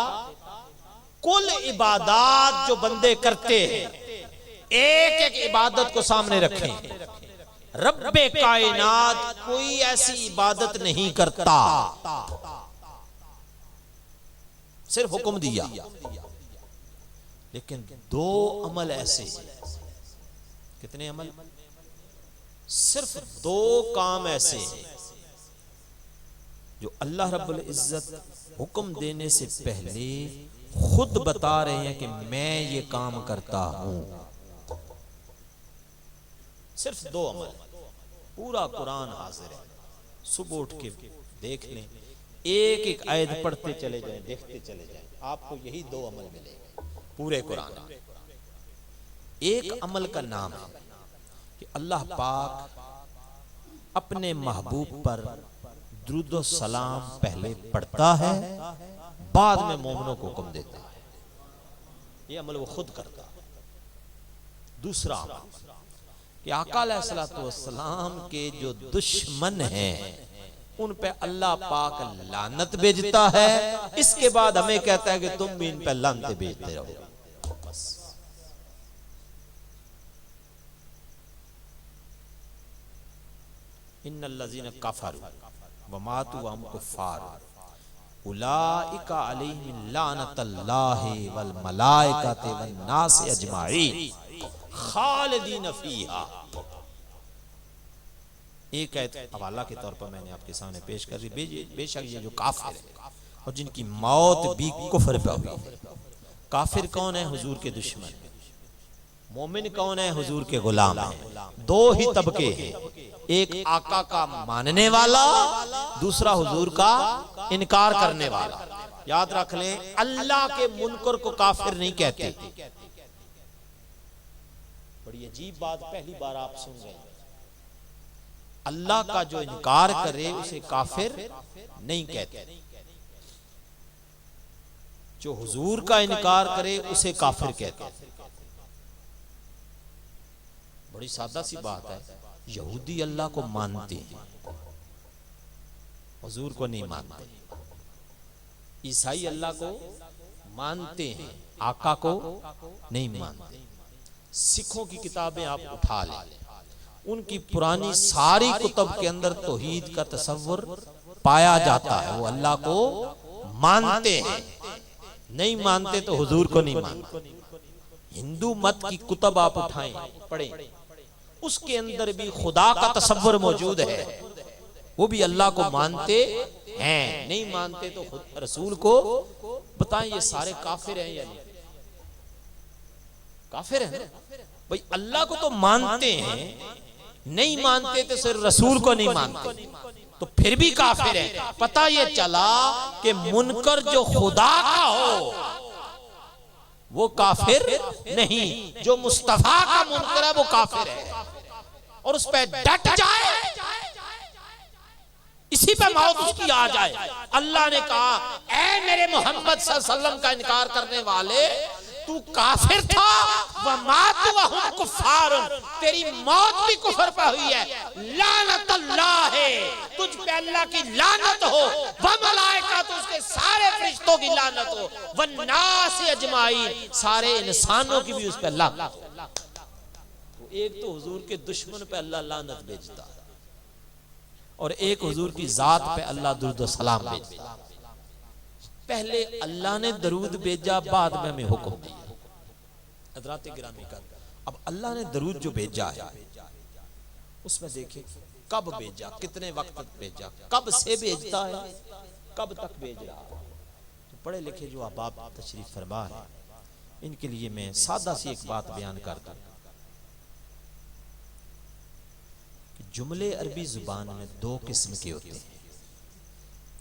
कुल इबादत जो बंदे करते हैं, एक एक इबादत को सामने रखें। रब्बे कायनात कोई ऐसी इबादत नहीं करता, सिर्फ हुक्म दिया। लेकिन दो अमल ऐसे, कितने अमल? सिर्फ दो काम ऐसे जो अल्लाह रब्बुल इज्जत हुक्म देने से पहले खुद बता रहे हैं कि मैं ये काम करता हूं। सिर्फ दो अमल, पूरा कुरान हाजिर है। सुबह उठ के देख लें, एक एक आयत पढ़ते चले जाएं, देखते चले जाएं, आपको यही दो अमल मिलेंगे पूरे कुरान में। एक अमल का नाम है कि अल्लाह पाक अपने महबूब पर दुरूद सलाम पहले पढ़ता है, बाद में मोमिनों को हुक्म देता है। ये अमल वो खुद करता है। दूसरा अमल कि आका अलैहिस्सलातु वस्सलाम के जो दुश्मन हैं उन पे अल्लाह पाक लानत भेजता है, इसके बाद हमें कहता है कि तुम भी इन पे लानत भेजते रहो। बस इन्नल्लज़ीना कफ़रू व मातू व हुम कुफ़्फ़ार उलाइका अलैहिम लानतुल्लाहि वल मलाइकति वन नास अजमाईन खालिदीन फीहा। एक आयत हवाला के तौर पर मैंने आपके सामने पेश कर दी। बेशक ये जो काफिर है और जिनकी मौत भी कुफर पे हुई है। काफिर कौन है? हुजूर के दुश्मन। मोमिन कौन है? हुजूर के गुलाम है। दो ही तबके हैं, एक आका का मानने वाला, दूसरा हुजूर का इनकार करने वाला। याद रख लें, अल्लाह के मुनकर को काफिर नहीं कहते। बड़ी अजीब बात पहली बार आप सुन रहे हैं। अल्लाह का जो इनकार करे उसे काफिर नहीं कहते, जो हुजूर का इनकार करे उसे काफिर कहते। बड़ी सादा सी बात है। यहूदी अल्लाह को मानते हैं, हुजूर को नहीं मानते। ईसाई अल्लाह को मानते हैं, आका को नहीं मानते। सिखों की किताबें आप उठा लें, उनकी पुरानी सारी कुतब के अंदर तौहीद का तसव्वुर पाया जाता है। वो अल्लाह को मानते हैं, नहीं मानते तो हुजूर को नहीं मानते। हिंदू मत की कुतब आप उठाएं, पढ़ें, उसके अंदर भी खुदा का तसव्वुर मौजूद है। वो भी अल्लाह को मानते हैं, नहीं मानते तो खुद रसूल को बताएं। ये सारे काफिर हैं या नहीं? काफिर है भाई। अल्लाह को तो मानते हैं, नहीं मानते तो सिर्फ रसूल को नहीं मानते। तो फिर भी काफिर है। पता ये चला कि मुनकर जो खुदा का हो वो काफिर नहीं, जो मुस्तफा का मुनकर है वो काफिर है और उस पर डट जाए, इसी पे मौत उसकी आ जाए। अल्लाह ने कहा ऐ मेरे मोहम्मद सल्लल्लाहु अलैहि वसल्लम का इनकार करने वाले, तू काफिर था व मात व हुम कुफार, तेरी मौत भी कुफर पे हुई है। लानत अल्लाह है, तुझ पे अल्लाह की लानत हो, व मलाइका, तो उसके सारे फरिश्तों की लानत हो, व नास अजमाइन, सारे इंसानों की भी उस पे लानत हो। तो एक तो हुजूर के दुश्मन पे अल्लाह लानत भेजता है और एक हुजूर की जात पे अल्लाह दुरूद व सलाम भेजता। पहले अल्लाह ने दरूद भेजा, बाद में हमें हुक्म दिया। हज़रात गिरामी का अब अल्लाह ने दरूद जो भेजा है उसमें देखिए कब भेजा, कितने वक्त तक भेजा, कब से भेजता है, कब तक भेज रहा है। तो पढ़े लिखे जो अहबाब तशरीफ फरमा है, इनके लिए मैं सादा सी एक बात बयान करता हूं कि जुमले अरबी जुबान में दो किस्म के होते हैं।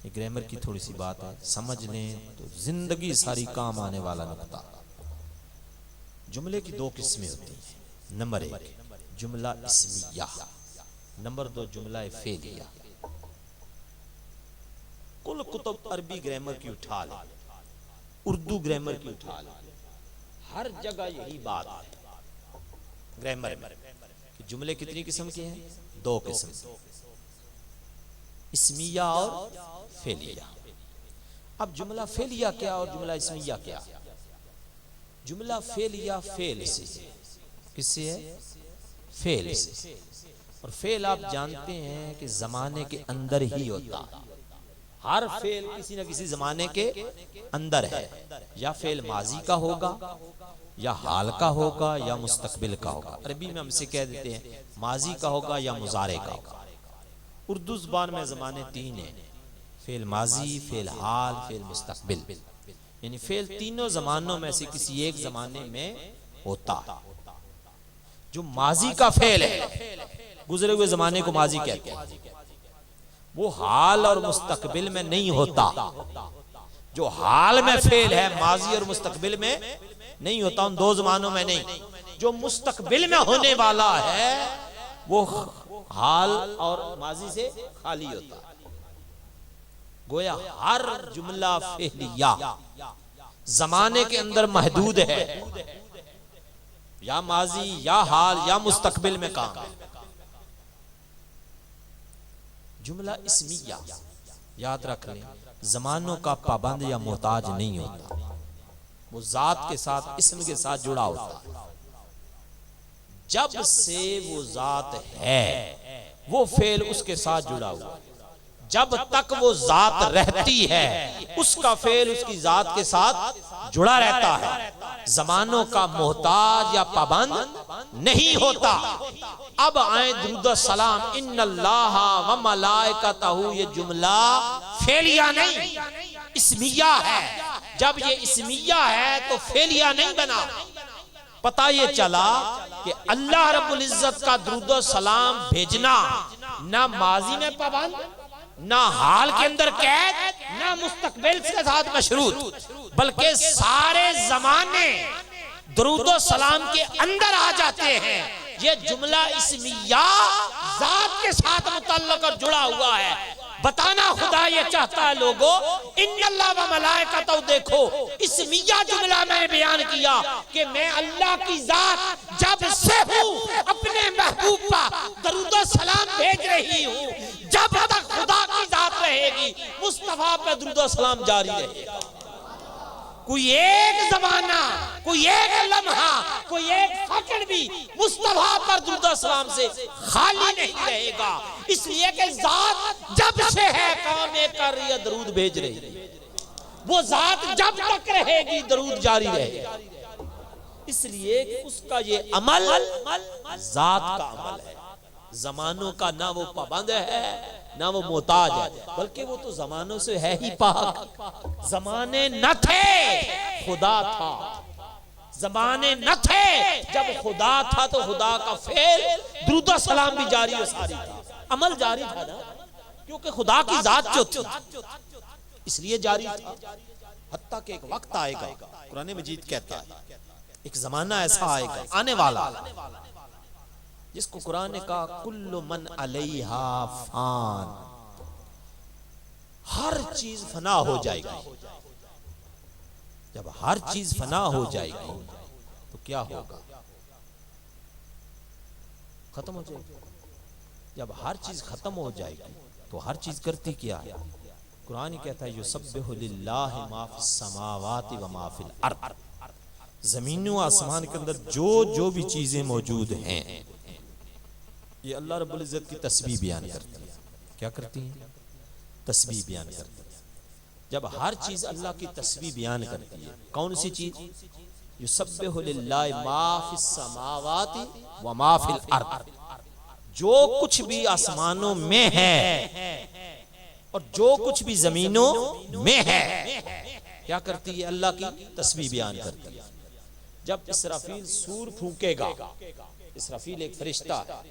ये ग्रामर की थोड़ी सी बात है, समझ लें तो जिंदगी सारी काम आने वाला नुक्ता। जुमले की दो किस्में होती हैं। नंबर एक जुमला इस्मिया, नंबर दो जुमला फेलिया। कुल कुतुब अरबी ग्रामर की उठा ले, उर्दू ग्रामर की उठा ले, हर जगह यही बात है ग्रामर में कि जुमले कितनी किस्म के हैं? दो किस्म, इस्मिया और फेलिया। अब जुमला फेलिया क्या और जुमला इस्मिया क्या? जुमला फेलिया फेल से, किससे है? फेल से। और फेल आप जानते हैं कि जमाने के अंदर ही होता है। हर फेल किसी न किसी जमाने के अंदर है, या फेल माजी का होगा, या हाल का होगा, या मुस्तकबिल का होगा। अरबी में हमसे कह देते हैं माजी का होगा या मुजारे का होगा। उर्दू जुबान में जमाने तीन है, फेल माजी, फेल हाल, फेल मुस्तकबिल। यानी फेल तीनों जमानों में से किसी एक जमाने में होता है। जो माजी का फेल है, गुजरे हुए जमाने को माजी कहते हैं, वो हाल और मुस्तकबिल में नहीं होता। जो हाल में फेल है माजी और मुस्तकबिल में नहीं होता, उन दो जमानों में नहीं। जो मुस्तकबिल में होने वाला है वो हाल और माजी से खाली होता। गोया हर जुमला फेलिया जमाने के अंदर महदूद है, या माजी या हाल या मुस्तकबिल में काम है। जुमला इस्मिया याद रख लें, जमानों का पाबंद या मोहताज नहीं होता, वो जात के साथ इस्म के साथ जुड़ा होता है। जब से वो जात है वो फेल उसके साथ जुड़ा हुआ। जब तक वो जात रहती है उसका फेल उसकी जात के साथ जुड़ा रहता है, जमानों का मोहताज या पाबंद नहीं होता। अब आए दुरूद सलाम इन्नल्लाह व मलाइकतहू, ये जुमला फेलिया नहीं इस्मिया है। जब ये इस्मिया है तो फेलिया नहीं बना। पता ये चला कि अल्लाह रब्बुल इज्जत का दुरूद सलाम भेजना ना माजी में पाबंद, ना हाल के अंदर कैद, ना मुस्तकबिल के साथ मशरूत, बल्कि सारे जमाने दुरूद सलाम के अंदर आ जाते हैं। ये जुमला इस्मिया जात के साथ मुतल्लक और जुड़ा हुआ है। बताना खुदा ये चाहता है लोगों, इन्नल्लाह व मलाइकतहू, देखो इस्मिया जुमला मैंने बयान किया कि मैं अल्लाह की जात जब से हूँ अपने महबूब पर दरूद सलाम भेज रही हूँ, जब तक खुदा की जात रहेगी मुस्तफा पे दरूद सलाम जारी रहेगा। कोई एक जमाना, कोई एक लम्हा, कोई एक सेकंड भी मुस्तफा पर दुरूद सलाम से खाली नहीं रहेगा। इसलिए कि जात जब से है काम कर रही है, दरूद भेज रही है। वो जात जब तक रहेगी दरूद जारी रहेगा। इसलिए कि उसका ये अमल जात का अमल है, जमानों का ना वो पाबंद है ना वो मोहताज है, बल्कि वो तो जमानों से है ही पाक। जमाने न थे खुदा था, जमाने न थे जब खुदा था तो खुदा का फेल दुरूद सलाम भी जारी और सारी था, अमल जारी था ना। क्योंकि खुदा की जात जो थी इसलिए जारी था। हत्ता कि एक वक्त आएगा, कुरान मजीद कहता है एक जमाना ऐसा आएगा आने वाला जिसको कुरान ने कहा कुल्लु मन अलैहा फान, हर चीज फना हो जाएगी। जब हर चीज फना हो जाएगी तो क्या होगा? खत्म हो जाएगी। जब हर चीज खत्म हो जाएगी तो हर चीज करती क्या है? कुरान ही कहता है युसब्बिहु लिल्लाहि मा फिस समावाति व मा फिल अर्द, जमीन व आसमान के अंदर जो जो भी चीजें मौजूद हैं ये अल्लाह रब्बुल इज्जत की तस्बीह बयान करती है। क्या करती है? तस्बीह बयान करती है। जब हर चीज अल्लाह की तस्बीह बयान करती है, कौन सी चीज? युसब्बिहु लिल्लाहि मा फिस समावाति व मा फिल अर्द, जो कुछ भी आसमानों में है और जो कुछ भी जमीनों में है, क्या करती है? अल्लाह की तस्बीह बयान करती है। जब इसराफील सूर फूंकेगा, इसराफील एक फरिश्ता है,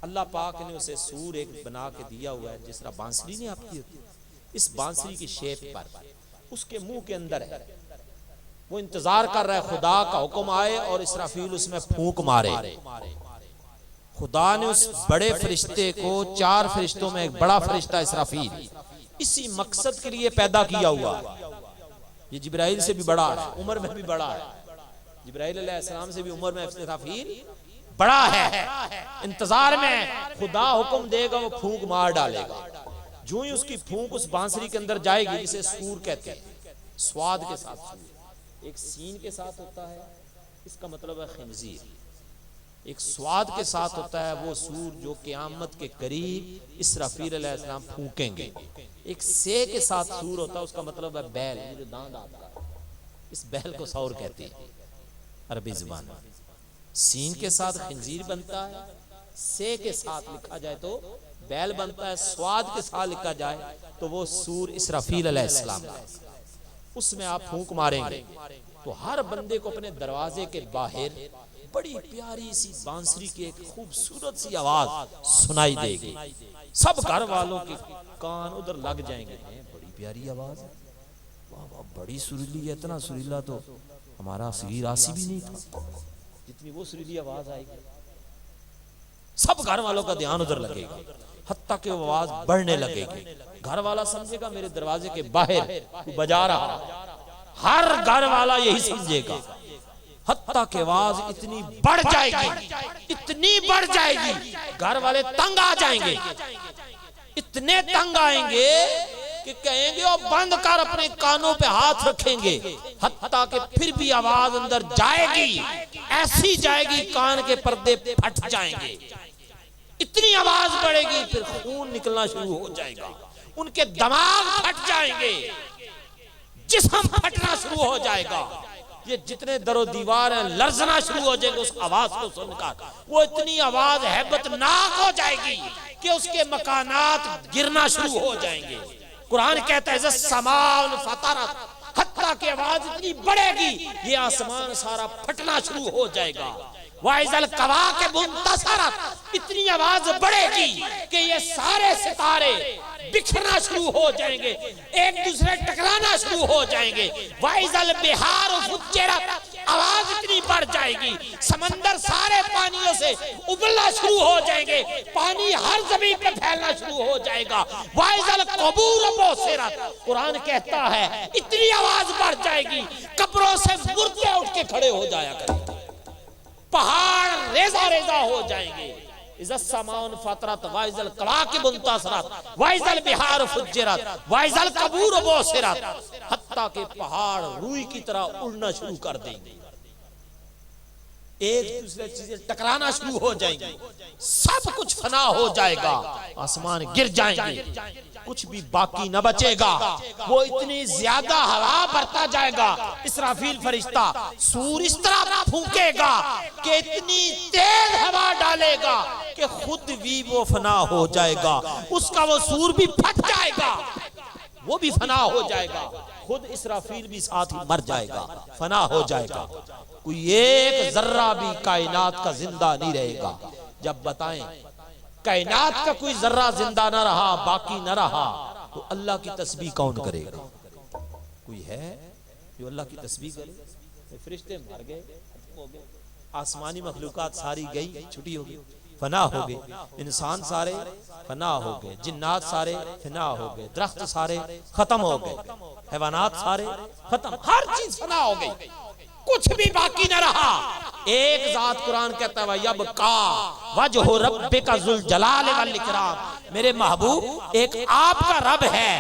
अल्लाह पाक ने उसे सूर एक बना के दिया हुआ है, जिस तरह बांसुरी नहीं आपकी होती, इस बांसुरी की शेप पर उसके मुंह के अंदर है। वो इंतजार कर रहा है खुदा का हुक्म आए और इसराफील उसमें फूंक मारे। खुदा ने उस बड़े फरिश्ते को, 4 फरिश्तों में एक बड़ा फरिश्ता इसराफील, इसी मकसद के लिए पैदा किया हुआ। ये जिब्राइल से भी बड़ा है, उम्र में भी बड़ा है। जिब्राइल अलैहिस्सलाम से भी उम्र में इसराफील बड़ा है। इंतजार में खुदा हुक्म देगा, वो फूंक मार डालेगा। जो ही उसकी फूंक उस बांसुरी के अंदर जाएगी, जिसे सूर कहते हैं, स्वाद के साथ सूर, एक सीन के साथ होता है, इसका मतलब है खिंजीर। एक स्वाद के साथ होता है वो सूर जो क़यामत के करीब इसराफील अलैहिस्सलाम फूकेंगे। एक से के साथ सूर होता है, उसका मतलब है बैल, जो दांत आपका, इस बैल को सौर कहते हैं अरबी जुबान में। सीन के साथ खिंजीर बनता है, से के साथ लिखा जाए तो बैल बनता है, स्वाद के साथ लिखा जाए तो वो सूर इसराफील अलैहिस्सलाम है। उसमें आप फूंक मारेंगे तो हर बंदे को अपने दरवाजे के बाहर बड़ी प्यारी सी बांसुरी की एक खूबसूरत सी आवाज सुनाई देगी। सब घर वालों के कान उधर लग जाएंगे, बड़ी प्यारी आवाज है, वाह वाह बड़ी सुरीली है, इतना सुरीला तो हमारा सगीर आसी भी नहीं था, जितनी वो सुरीली आवाज आएगी। सब घर वालों का ध्यान उधर लगेगा, हत्ता कि वो आवाज बढ़ने लगेगी। घर वाला समझेगा मेरे दरवाजे के बाहर बजा रहा, हर घर वाला यही समझेगा। हत्ता कि आवाज इतनी बढ़ जाएगी, इतनी बढ़ जाएगी, घर वाले तंग आ जाएंगे, इतने तंग आएंगे कि कहेंगे और बंद कर, अपने कानों पे हाथ रखेंगे। हत्ता कि फिर भी आवाज अंदर जाएगी, ऐसी जाएगी कान के पर्दे फट जाएंगे, इतनी आवाज बढ़ेगी, फिर खून निकलना शुरू हो जाएगा, उनके दिमाग फट जाएंगे, जिस्म फटना शुरू हो जाएगा। ये जितने दरो दीवार हैं लर्जना शुरू हो जाएंगे उस आवाज को सुनकर। वो इतनी आवाज हैबतनाक हो जाएगी कि उसके मकानात गिरना शुरू हो जाएंगे। कुरान कहता है समाउन फतरत, हत्ता की आवाज इतनी बढ़ेगी ये आसमान सारा फटना शुरू हो जाएगा। वाइजल कवाकिब मुंतसरत, इतनी आवाज बढ़ेगी कि ये सारे सितारे बिखरना शुरू हो जाएंगे, एक दूसरे टकराना शुरू हो जाएंगे। वाइजल बिहार फुज्जिरत, आवाज इतनी बढ़ जाएगी समंदर सारे पानियों से उबलना शुरू हो जाएंगे, पानी हर जमीन पे फैलना शुरू हो जाएगा। वाइजल कबूर बुसिरत, कुरान कहता है इतनी आवाज बढ़ जाएगी कब्रों से मुर्दे उठ के खड़े हो जाया करेंगे, पहाड़ रेजा रेजा हो जाएंगे। इज़्ज़त समाउन फतरत वाइजल कवाकिब मुंतसरत वाइजल बिहार फुज्जिरत वाइजल कबूर बुसिरत, हत्ता के पहाड़ रूई की तरह उड़ना शुरू कर देंगे, एक दूसरे चीजें टकराना शुरू हो जाएंगी, सब कुछ फना हो जाएगा, आसमान गिर जाएंगे, कुछ भी बाकी न बचेगा। वो इतनी ज्यादा हवा भरता जाएगा, इसराफील फरिश्ता सूर इस तरह फूंकेगा कि इतनी तेज हवा डालेगा कि खुद भी वो फना हो जाएगा, उसका वो सूर भी फट जाएगा, वो भी फना हो जाएगा, खुद इसराफील भी साथ ही मर जाएगा, फना हो जाएगा। कोई एक जर्रा भी कायनात का जिंदा नहीं रहेगा। जब बताएं कायनात का कोई जर्रा जिंदा ना रहा, बाकी ना रहा, तो अल्लाह की तस्बीह कौन करेगा? कोई है जो अल्लाह की तस्बीह करे? फरिश्ते मर गए, खत्म हो गए, आसमानी मखलूकात सारी गई, छुट्टी हो गई, फना हो गए, इंसान सारे फना हो गए, जिन्नात सारे फना हो गए, दरख्त सारे खत्म हो गए, हैवानात सारे खत्म, हर चीज फना हो गई, कुछ भी बाकी न रहा। एक जात कुरान कहता है यबका वजहु रब्बिका जुल जलाल वल इकराम, मेरे महबूब एक आपका रब है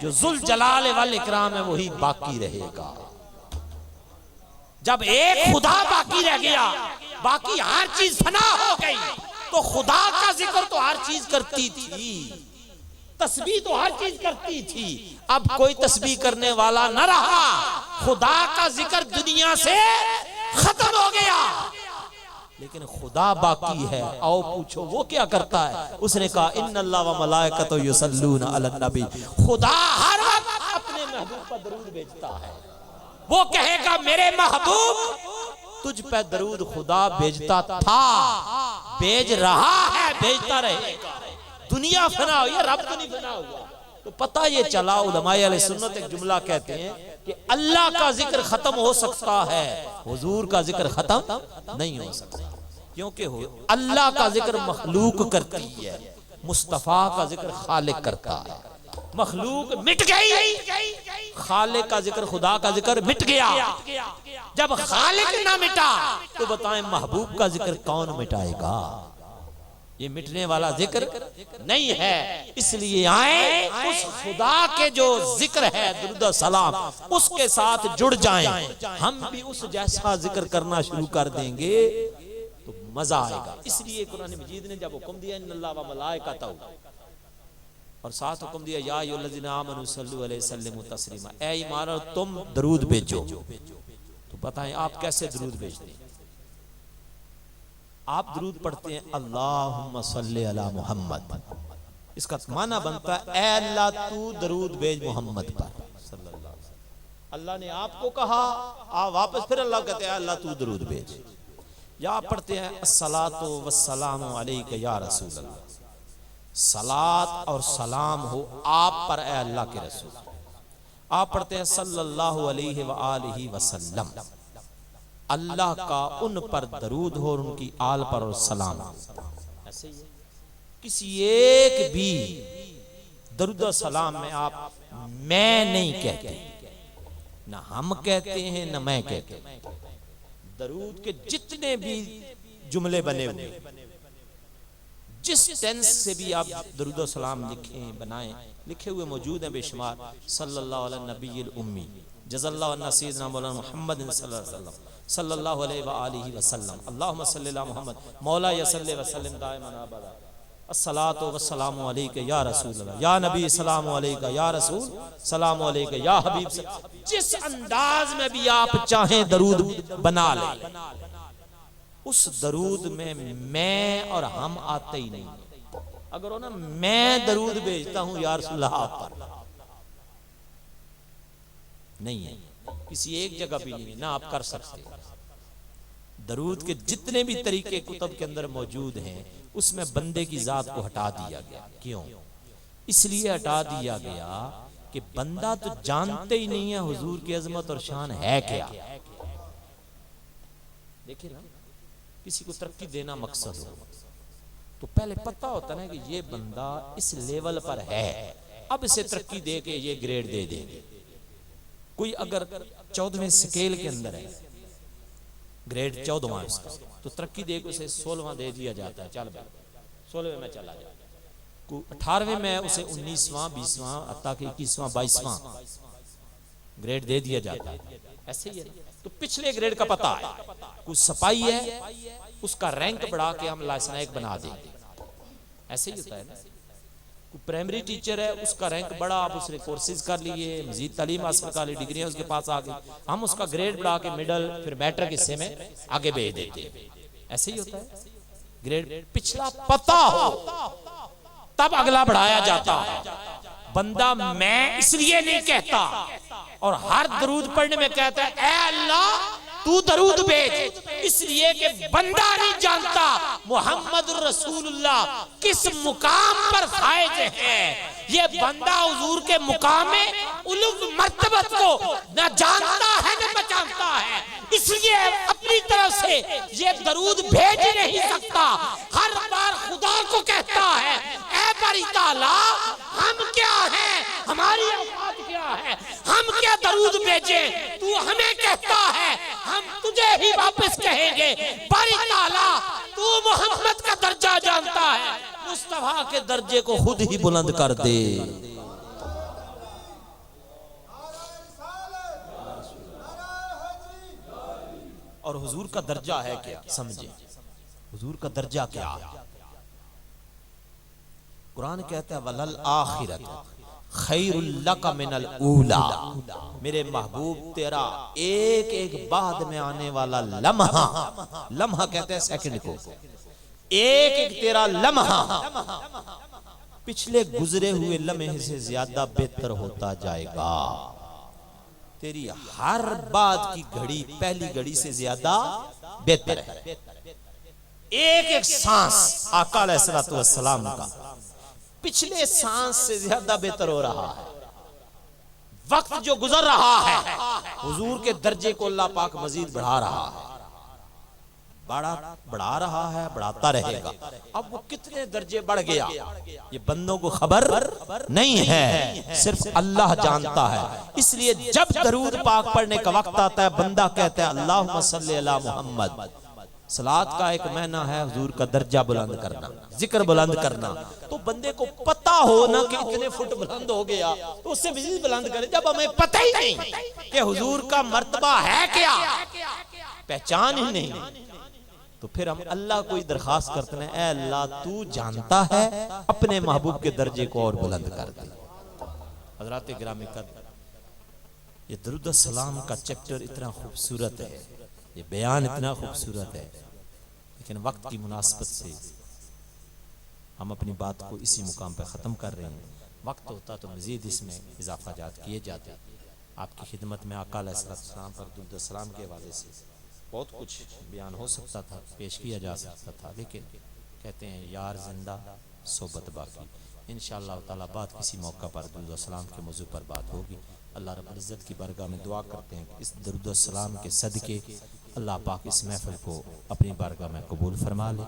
जो जुल जलाल वल इकराम है, वही बाकी रहेगा। जब एक खुदा बाकी रह गया, बाकी हर चीज फना हो गई, तो खुदा का जिक्र तो हर चीज करती थी, तस्बीह तो हर चीज करती थी। अब कोई तस्बीह करने वाला न रहा, खुदा का जिक्र दुनिया से खत्म हो गया, लेकिन खुदा बाकी है। आओ पूछो वो क्या करता है? उसने कहा इन्नल्लाह व मलाइकतहु युसल्लूना अलन नबी, खुदा हर वक्त अपने महबूब पर दरूद भेजता है। वो कहेगा मेरे महबूब तुझ पे दरूद खुदा भेजता था, भेज रहा है, भेजता रहेगा। दुनिया फना हुई है, रब तो नहीं फना हुआ। तो पता ये चला, उलमाए अहले सुन्नत एक जुमला कहते हैं कि अल्लाह का जिक्र खत्म हो सकता है, हुजूर का जिक्र खत्म नहीं हो सकता, क्योंकि अल्लाह का जिक्र मखलूक करती है, मुस्तफा का जिक्र खालिक करता है। मखलूक मिट गई, खालिक का जिक्र, खुदा का जिक्र मिट गया। जब खालिक ना मिटा तो बताएं महबूब का जिक्र कौन मिटाएगा? ये मिटने वाला जिक्र नहीं है। इसलिए आए उस खुदा के जो जिक्र है दुरूद सलाम, उसके साथ जुड़ जाएं। हम भी उस जैसा जिक्र करना शुरू कर देंगे तो मजा आएगा। इसलिए कुरान मजीद ने जब हुक्म दिया इन्नल्लाह व मलाइकतहु, और साथ हुक्म दिया या अय्युहल्लज़ीना आमनू सल्लु अलैहि वसल्लिमू तस्लीमा, ऐ ईमान वालों तुम दरूद भेजो। तो बताएं आप कैसे दरूद भेजते हैं? आप दरूद पढ़ते हैं अल्लाहुम्मा सल्ली अला मुहम्मद, इसका माना बनता है ऐ अल्लाह तू दरूद भेज मोहम्मद पर सल्लल्लाहु अलैहि वसल्लम। अल्लाह ने आपको कहा, आप वापस फिर अल्लाह कहते हैं अल्लाह तू दरूद भेज। या आप पढ़ते हैं अस्सलातु वस्सलामु अलैका या रसूल अल्लाह, सलात और सलाम हो आप पर ए अल्लाह के रसूल। आप पढ़ते हैं सल्लल्लाहु अलैहि व आलिहि वसल्लम, अल्लाह का उन पर दरूद हो और उनकी आल पर और सलाम। ऐसे ही किसी एक भी दरूद सलाम में आप मैं नहीं कहते, ना हम कहते हैं ना मैं कहते। दरूद के जितने भी जुमले बने हुए, जिस टेंस से भी आप दरूद सलाम लिखें बनाएं, लिखे हुए मौजूद हैं बेशुमार। सल्लल्लाहु अला नबील उम्मी जज़ल्लाहु अन्ना सय्यदना मौलाना मुहम्मद सल्लल्लाहु अलैहि व आलिहि वसल्लम, अल्लाहुम्मा सल्लि अला मुहम्मद मौला यसल्लि वसल्लिम दाइमन अबदा, अस्सलातु वस्सलामु अलैका या रसूल अल्लाह, या नबी सलामु अलैका, या रसूल सलामु अलैका, या हबीब। जिस अंदाज में भी आप चाहें दरूद बना लें, उस दरूद में मैं और हम आते ही नहीं। अगर हो ना मैं दरूद भेजता हूं या रसूल आप पर, नहीं है, किसी एक जगह भी नहीं, ना आप कर सकते। दरूद के जितने भी तरीके कुतुब के अंदर मौजूद हैं, उसमें बंदे की जात को हटा दिया गया। क्यों? इसलिए हटा दिया गया कि बंदा तो जानते ही नहीं है हुजूर की अजमत और शान है क्या। देखिए ना, किसी को तरक्की देना मकसद हो तो पहले पता होता है कि ये बंदा इस लेवल पर है, अब इसे तरक्की दे के ये ग्रेड दे देंगे। कोई अगर 14वें स्केल के अंदर है, ग्रेड 14वां इसका, तो तरक्की दे के उसे 16वां दे दिया जाता है, चल भाई 16वें में चला जाए। 18वें में उसे 19वां 20वां हत्ता कि 21वां 22वां ग्रेड दे दिया जाता है। ऐसे ही है। तो पिछले ग्रेड का पता है, कुछ सपाई है उसका रैंक बढ़ा के हम लाइसेंस बना देंगे, ऐसे ही होता है ना। कोई प्राइमरी टीचर है उसका रैंक बढ़ा, आप उसने कोर्सेज कर लिए, मजीद तालीम हासिल कर ली, डिग्रियां उसके पास आ गई, हम उसका ग्रेड बढ़ा के मिडल फिर मैट्रिक हिस्से में आगे भेज देते हैं। ऐसे ही होता है। ग्रेड पिछला पता हो तब अगला बढ़ाया जाता है। बंदा मैं इसलिए नहीं कहता और हर दरूद पढ़ने में कहता है ऐ अल्लाह तू दरूद भेज, इसलिए कि बंदा नहीं जानता मोहम्मद रसूलुल्लाह किस मुकाम पर फायज है। ये बंदा हुजूर के मुकाम में उलूम मर्तबत को न जानता है न पहचानता है, इसलिए अपनी तरफ से ये दरूद भेज नहीं सकता। हर बार खुदा को कहता है, ऐ बारी ताला हम क्या हैं, हमारी औकात क्या है, हम क्या दरूद भेजें। तू हमें कहता है, हम तुझे ही वापस कहेंगे। बारी ताला तू मोहम्मद का दर्जा जानता है, मुस्तफा के दर्जे को खुद ही बुलंद कर दे। और हुजूर का दर्जा है क्या, समझे हुजूर का दर्जा क्या है। कुरान कहता है वलल आखिरत खैरुल लका मिनल ऊला। मेरे महबूब तेरा एक एक बाद में आने वाला लम्हा, लम्हा कहते हैं सेकंड को, एक एक तेरा लम्हा पिछले गुजरे हुए लम्हे से ज्यादा बेहतर होता जाएगा। तेरी हर बात की घड़ी पहली घड़ी से ज्यादा बेहतर है। एक एक सांस आका अलैहिस्सलातु वस्सलाम का पिछले सांस से ज्यादा बेहतर हो रहा है। वक्त जो गुजर रहा है हुजूर के दर्जे को अल्लाह पाक मजीद बढ़ा रहा है, बढ़ा रहा है, बढ़ाता रहेगा। अब वो कितने दर्जे बढ़ गया ये बंदों को खबर नहीं है, सिर्फ अल्लाह जानता है। इसलिए जब दरूद पाक पढ़ने का वक्त आता है बंदा कहता है अल्लाहुम्मा सल्ली अला मुहम्मद। सलात का एक महीना है हुजूर का दर्जा बुलंद करना, जिक्र बुलंद करना। तो बंदे को पता हो ना कि इतने फुट बुलंद हो गया तो उससे मजीद बुलंद करे। जब हमें पता ही नहीं कि हुजूर का मर्तबा है क्या, पहचान ही नहीं, तो फिर हम अल्लाह को ही दरखास्त करते हैं, ऐ अल्लाह तू जानता है, अपने महबूब के दर्जे को और बुलंद कर दे। हज़रात गिरामी कद्र, ये दरूद सलाम का चैप्टर इतना खूबसूरत है, ये बयान इतना खूबसूरत है, लेकिन वक्त की मुनासबत से हम अपनी बात को इसी मुकाम पर ख़त्म कर रहे हैं। वक्त होता तो मज़ीद इसमें इजाफा जात किए जाते। आपकी खिदमत में आका अलैहिस्सलाम पर दुरूद सलाम के हवाले से बहुत कुछ बयान हो सकता था, पेश किया जा सकता था, लेकिन कहते हैं यार जिंदा सोबत बाकी। इंशाअल्लाह ताला बात किसी मौका पर दुरूद सलाम के मौजू पर बात होगी। अल्लाह रब्बुल इज़्ज़त की बारगाह में दुआ करते हैं कि इस दुरूद सलाम के सदके अल्लाह पाक इस महफिल को अपनी बारगाह में कबूल फरमा ले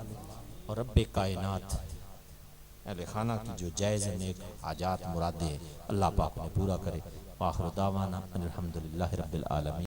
और रब्बे कायनात अहले खाना की जो जायज़ नेक हाजात मुरादें अल्लाह पाक ने पूरा करे। आखिर दावाना अल्हम्दुलिल्लाहि रब्बिल आलमीन।